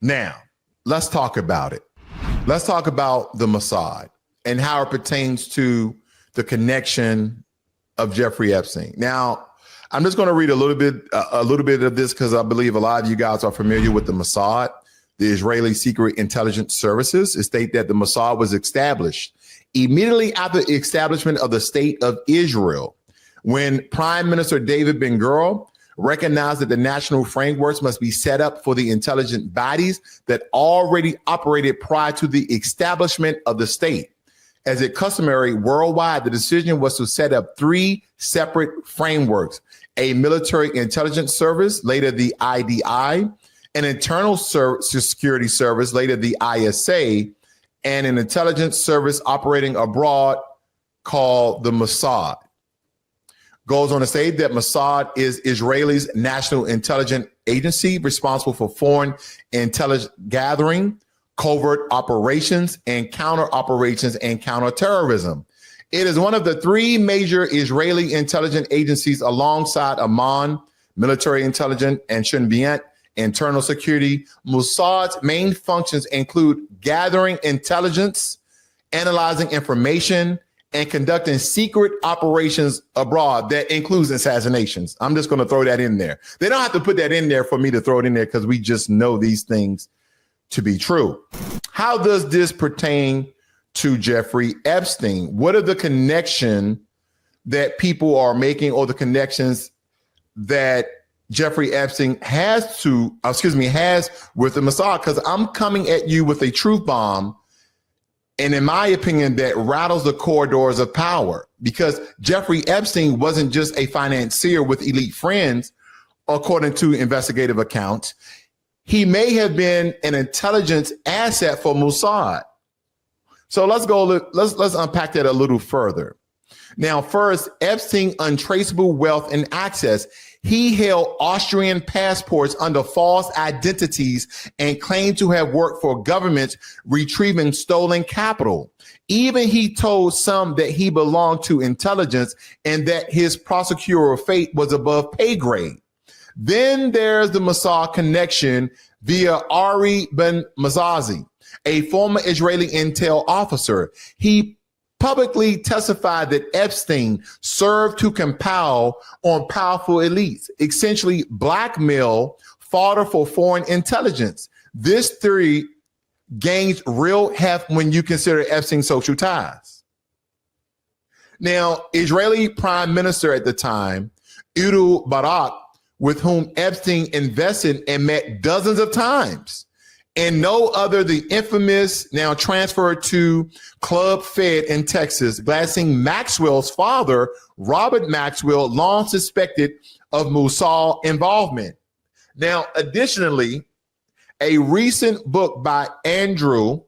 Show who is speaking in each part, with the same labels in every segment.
Speaker 1: Now, let's talk about it. Let's talk about the Mossad and how it pertains to the connection of Jeffrey Epstein. Now, I'm just going to read a little bit of this because I believe a lot of you guys are familiar with the Mossad, the Israeli Secret Intelligence Services. It states that the Mossad was established immediately after the establishment of the State of Israel, when Prime Minister David Ben-Gurion recognized that the national frameworks must be set up for the intelligent bodies that already operated prior to the establishment of the state. As it customary worldwide, the decision was to set up three separate frameworks: a military intelligence service, later the IDI, an internal security service, later the ISA, and an intelligence service operating abroad called the Mossad. Goes on to say that Mossad is Israel's national intelligence agency responsible for foreign intelligence gathering, covert operations, and counter operations and counterterrorism. It is one of the three major Israeli intelligence agencies alongside Amman, military intelligence, and Shin Bet, internal security. Mossad's main functions include gathering intelligence, analyzing information, and conducting secret operations abroad. That includes assassinations. I'm just going to throw that in there. They don't have to put that in there for me to throw it in there because we just know these things to be true. How does this pertain to Jeffrey Epstein? What are the connection that people are making, or the connections that Jeffrey Epstein has with the Mossad? Because I'm coming at you with a truth bomb, and in my opinion, that rattles the corridors of power, because Jeffrey Epstein wasn't just a financier with elite friends, according to investigative accounts. He may have been an intelligence asset for Mossad. So let's unpack that a little further. Now, first, Epstein untraceable wealth and access. He held Austrian passports under false identities and claimed to have worked for governments retrieving stolen capital. Even he told some that he belonged to intelligence and that his prosecutorial fate was above pay grade. Then there's the Mossad connection via Ari Ben Mazazi, a former Israeli intel officer. He publicly testified that Epstein served to compel on powerful elites, essentially blackmail fodder for foreign intelligence. This theory gains real heft when you consider Epstein's social ties. Now, Israeli Prime Minister at the time, Ehud Barak, with whom Epstein invested and met dozens of times, and no other, the infamous, now transferred to Club Fed in Texas, Ghislaine Maxwell's father, Robert Maxwell, long suspected of Mossad involvement. Now, additionally, a recent book by Andrew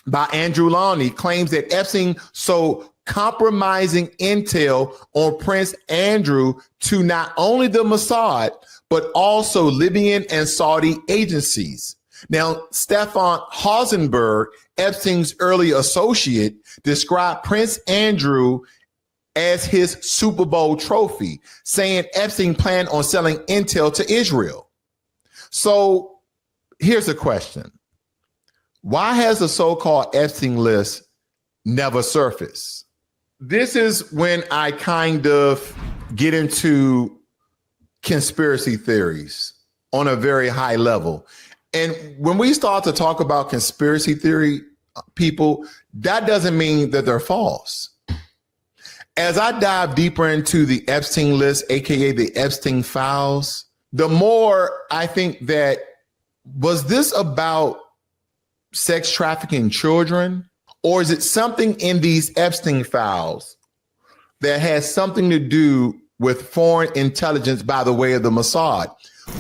Speaker 1: Lonnie claims that Epstein sold compromising intel on Prince Andrew to not only the Mossad, but also Libyan and Saudi agencies. Now, Stefan Hausenberg, Epstein's early associate, described Prince Andrew as his Super Bowl trophy, saying Epstein planned on selling intel to Israel. So here's a question. Why has the so-called Epstein list never surfaced? This is when I kind of get into conspiracy theories on a very high level. And when we start to talk about conspiracy theory, people, that doesn't mean that they're false. As I dive deeper into the Epstein list, aka the Epstein files, the more I think that, was this about sex trafficking children? Or is it something in these Epstein files that has something to do with foreign intelligence by the way of the Mossad?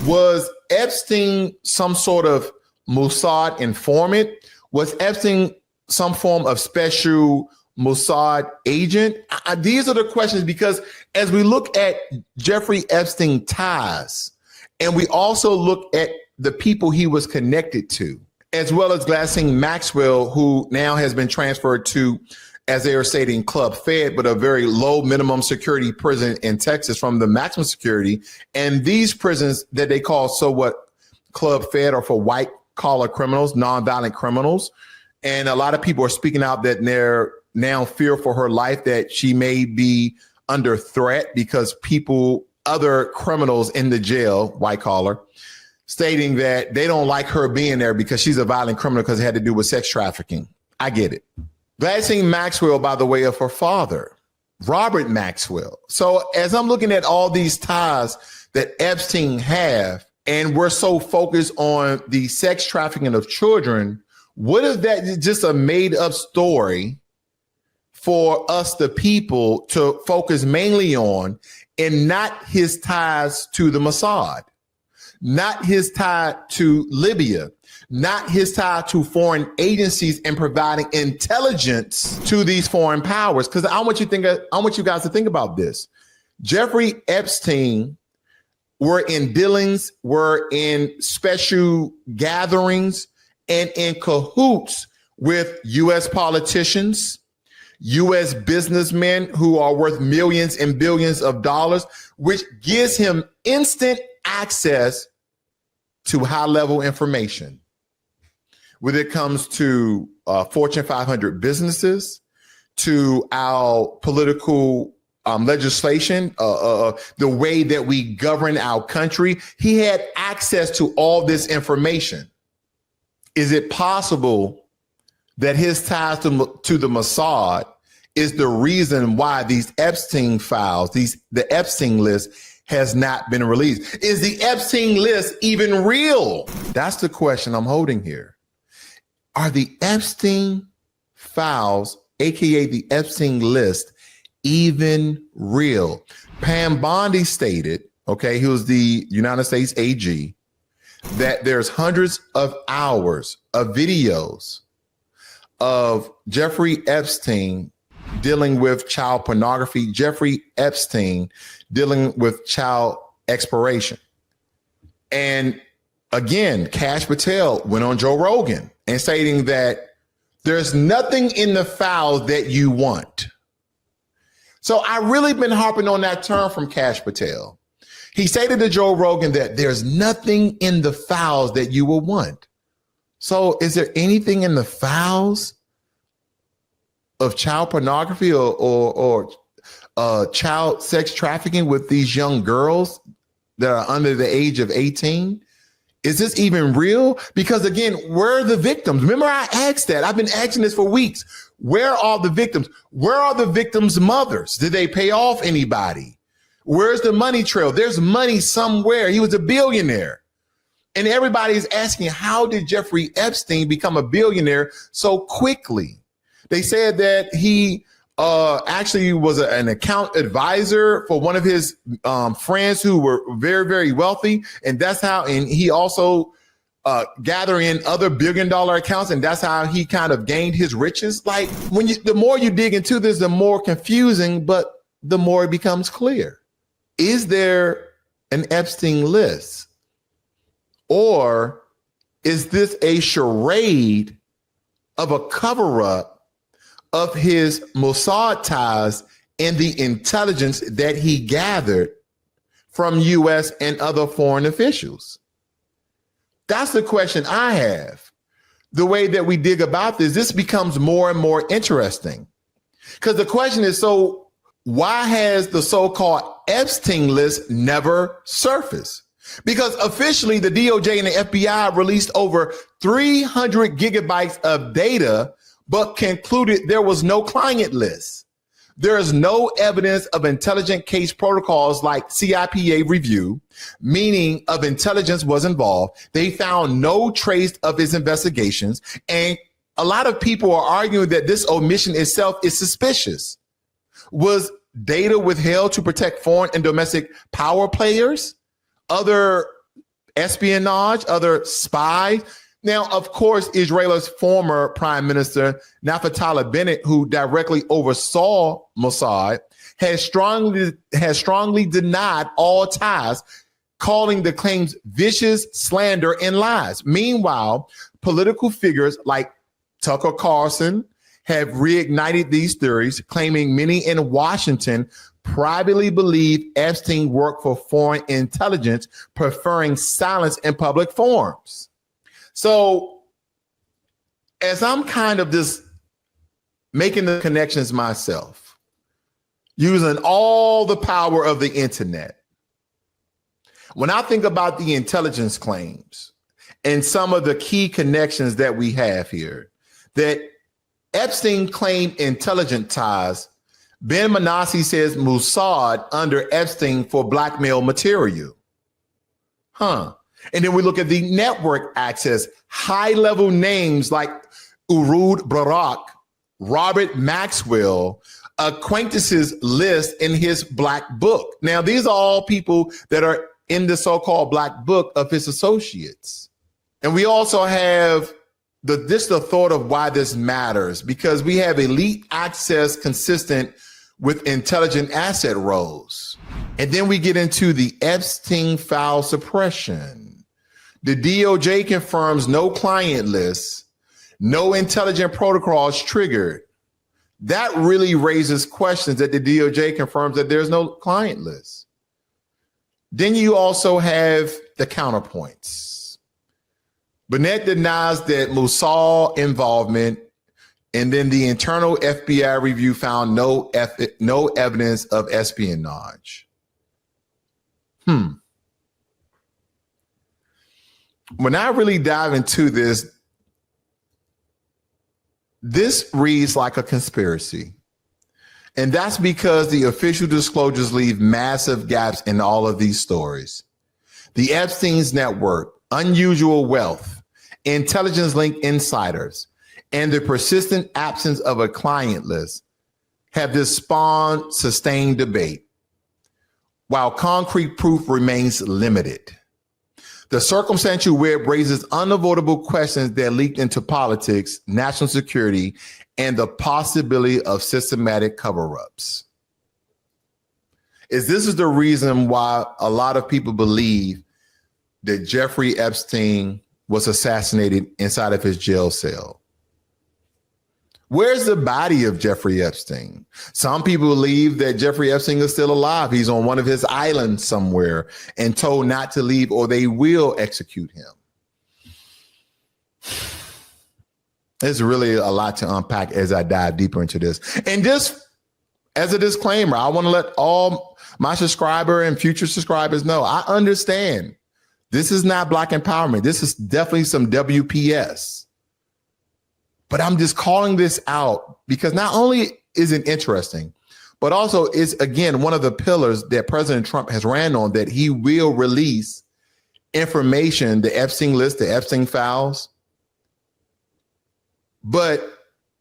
Speaker 1: Was Epstein some sort of Mossad informant? Was Epstein some form of special Mossad agent? These are the questions, because as we look at Jeffrey Epstein ties, and we also look at the people he was connected to, as well as Ghislaine Maxwell, who now has been transferred to, as they are stating, Club Fed, but a very low minimum security prison in Texas from the maximum security. And these prisons that they call Club Fed are for white collar criminals, nonviolent criminals. And a lot of people are speaking out that they're now fear for her life, that she may be under threat because other criminals in the jail, white collar, stating that they don't like her being there because she's a violent criminal because it had to do with sex trafficking. I get it. Ghislaine Maxwell, by the way of her father, Robert Maxwell. So as I'm looking at all these ties that Epstein have, and we're so focused on the sex trafficking of children, what if that just a made up story for us, the people, to focus mainly on, and not his ties to the Mossad, not his tie to Libya, not his tie to foreign agencies and providing intelligence to these foreign powers? Because I want you guys to think about this. Jeffrey Epstein were in dealings, were in special gatherings, and in cahoots with U.S. politicians, U.S. businessmen who are worth millions and billions of dollars, which gives him instant access to high-level information. When it comes to Fortune 500 businesses, to our political legislation, the way that we govern our country, he had access to all this information. Is it possible that his ties to the Mossad is the reason why these Epstein files, the Epstein list, has not been released? Is the Epstein list even real? That's the question I'm holding here. Are the Epstein files, aka the Epstein list, even real? Pam Bondi stated, okay, he was the United States AG, that there's hundreds of hours of videos of Jeffrey Epstein dealing with child pornography, Jeffrey Epstein dealing with child exploration. And again, Kash Patel went on Joe Rogan and stating that there's nothing in the files that you want. So I really been harping on that term from Kash Patel. He stated to Joe Rogan that there's nothing in the files that you will want. So is there anything in the files of child pornography or child sex trafficking with these young girls that are under the age of 18? Is this even real? Because again, where are the victims? Remember, I asked that. I've been asking this for weeks. Where are the victims? Where are the victims' mothers? Did they pay off anybody? Where's the money trail? There's money somewhere. He was a billionaire. And everybody's asking, how did Jeffrey Epstein become a billionaire so quickly? They said that he actually was an account advisor for one of his friends who were very, very wealthy. And that's how, and he also gathered in other billion-dollar accounts. And that's how he kind of gained his riches. Like the more you dig into this, the more confusing, but the more it becomes clear. Is there an Epstein list? Or is this a charade of a cover-up of his Mossad ties and the intelligence that he gathered from U.S. and other foreign officials? That's the question I have. The way that we dig about this becomes more and more interesting. Because the question is, so why has the so-called Epstein list never surfaced? Because officially the DOJ and the FBI released over 300 gigabytes of data, but concluded there was no client list. There is no evidence of intelligent case protocols like CIPA review, meaning of intelligence was involved. They found no trace of his investigations. And a lot of people are arguing that this omission itself is suspicious. Was data withheld to protect foreign and domestic power players, other espionage, other spies? Now, of course, Israel's former prime minister, Naftali Bennett, who directly oversaw Mossad, has strongly denied all ties, calling the claims vicious slander and lies. Meanwhile, political figures like Tucker Carlson have reignited these theories, claiming many in Washington privately believe Epstein worked for foreign intelligence, preferring silence in public forums. So as I'm kind of just making the connections myself, using all the power of the internet, when I think about the intelligence claims and some of the key connections that we have here, that Epstein claimed intelligent ties, Ben Manassi says Mossad under Epstein for blackmail material. And then we look at the network access, high-level names like Urud Barak, Robert Maxwell, acquaintances list in his black book. Now, these are all people that are in the so-called black book of his associates. And we also have the thought of why this matters, because we have elite access consistent with intelligent asset roles. And then we get into the Epstein file suppression. The DOJ confirms no client lists, no intelligent protocols triggered. That really raises questions that the DOJ confirms that there's no client list. Then you also have the counterpoints. Burnett denies that Mossad involvement, and then the internal FBI review found no evidence of espionage. When I really dive into this, this reads like a conspiracy. And that's because the official disclosures leave massive gaps in all of these stories. The Epstein's network, unusual wealth, intelligence-linked insiders, and the persistent absence of a client list have this spawned sustained debate, while concrete proof remains limited. The circumstantial web raises unavoidable questions that leak into politics, national security, and the possibility of systematic cover-ups. This is the reason why a lot of people believe that Jeffrey Epstein was assassinated inside of his jail cell. Where's the body of Jeffrey Epstein? Some people believe that Jeffrey Epstein is still alive. He's on one of his islands somewhere and told not to leave or they will execute him. There's really a lot to unpack as I dive deeper into this. And just as a disclaimer, I want to let all my subscriber and future subscribers know, I understand this is not Black empowerment. This is definitely some WPS. But I'm just calling this out because not only is it interesting, but also it's, again, one of the pillars that President Trump has ran on, that he will release information, the Epstein list, the Epstein files. But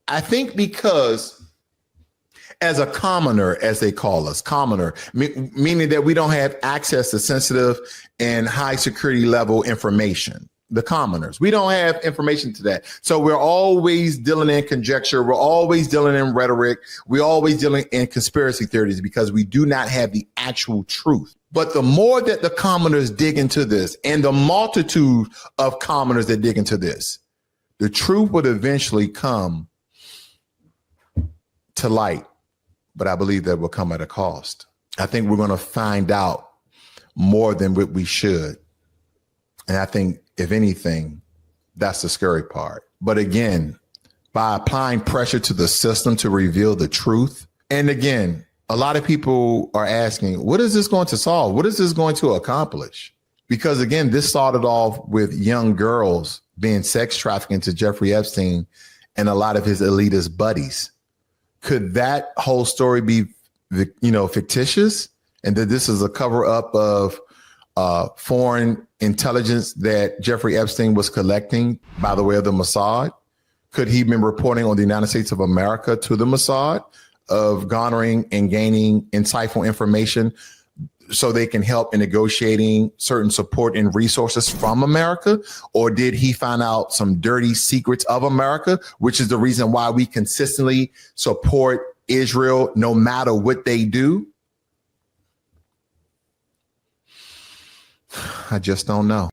Speaker 1: I think because as a commoner, as they call us, commoner, meaning that we don't have access to sensitive and high security level information. The commoners, we don't have information to that. So we're always dealing in conjecture. We're always dealing in rhetoric. We're always dealing in conspiracy theories because we do not have the actual truth. But the more that the commoners dig into this, and the multitude of commoners that dig into this, the truth would eventually come to light. But I believe that will come at a cost. I think we're going to find out more than what we should. And I think, if anything, that's the scary part. But again, by applying pressure to the system to reveal the truth. And again, a lot of people are asking, what is this going to solve? What is this going to accomplish? Because again, this started off with young girls being sex trafficking to Jeffrey Epstein and a lot of his elitist buddies. Could that whole story be, fictitious? And that this is a cover up of foreign intelligence that Jeffrey Epstein was collecting by the way of the Mossad? Could he have been reporting on the United States of America to the Mossad of garnering and gaining insightful information so they can help in negotiating certain support and resources from America? Or did he find out some dirty secrets of America, which is the reason why we consistently support Israel no matter what they do? I just don't know.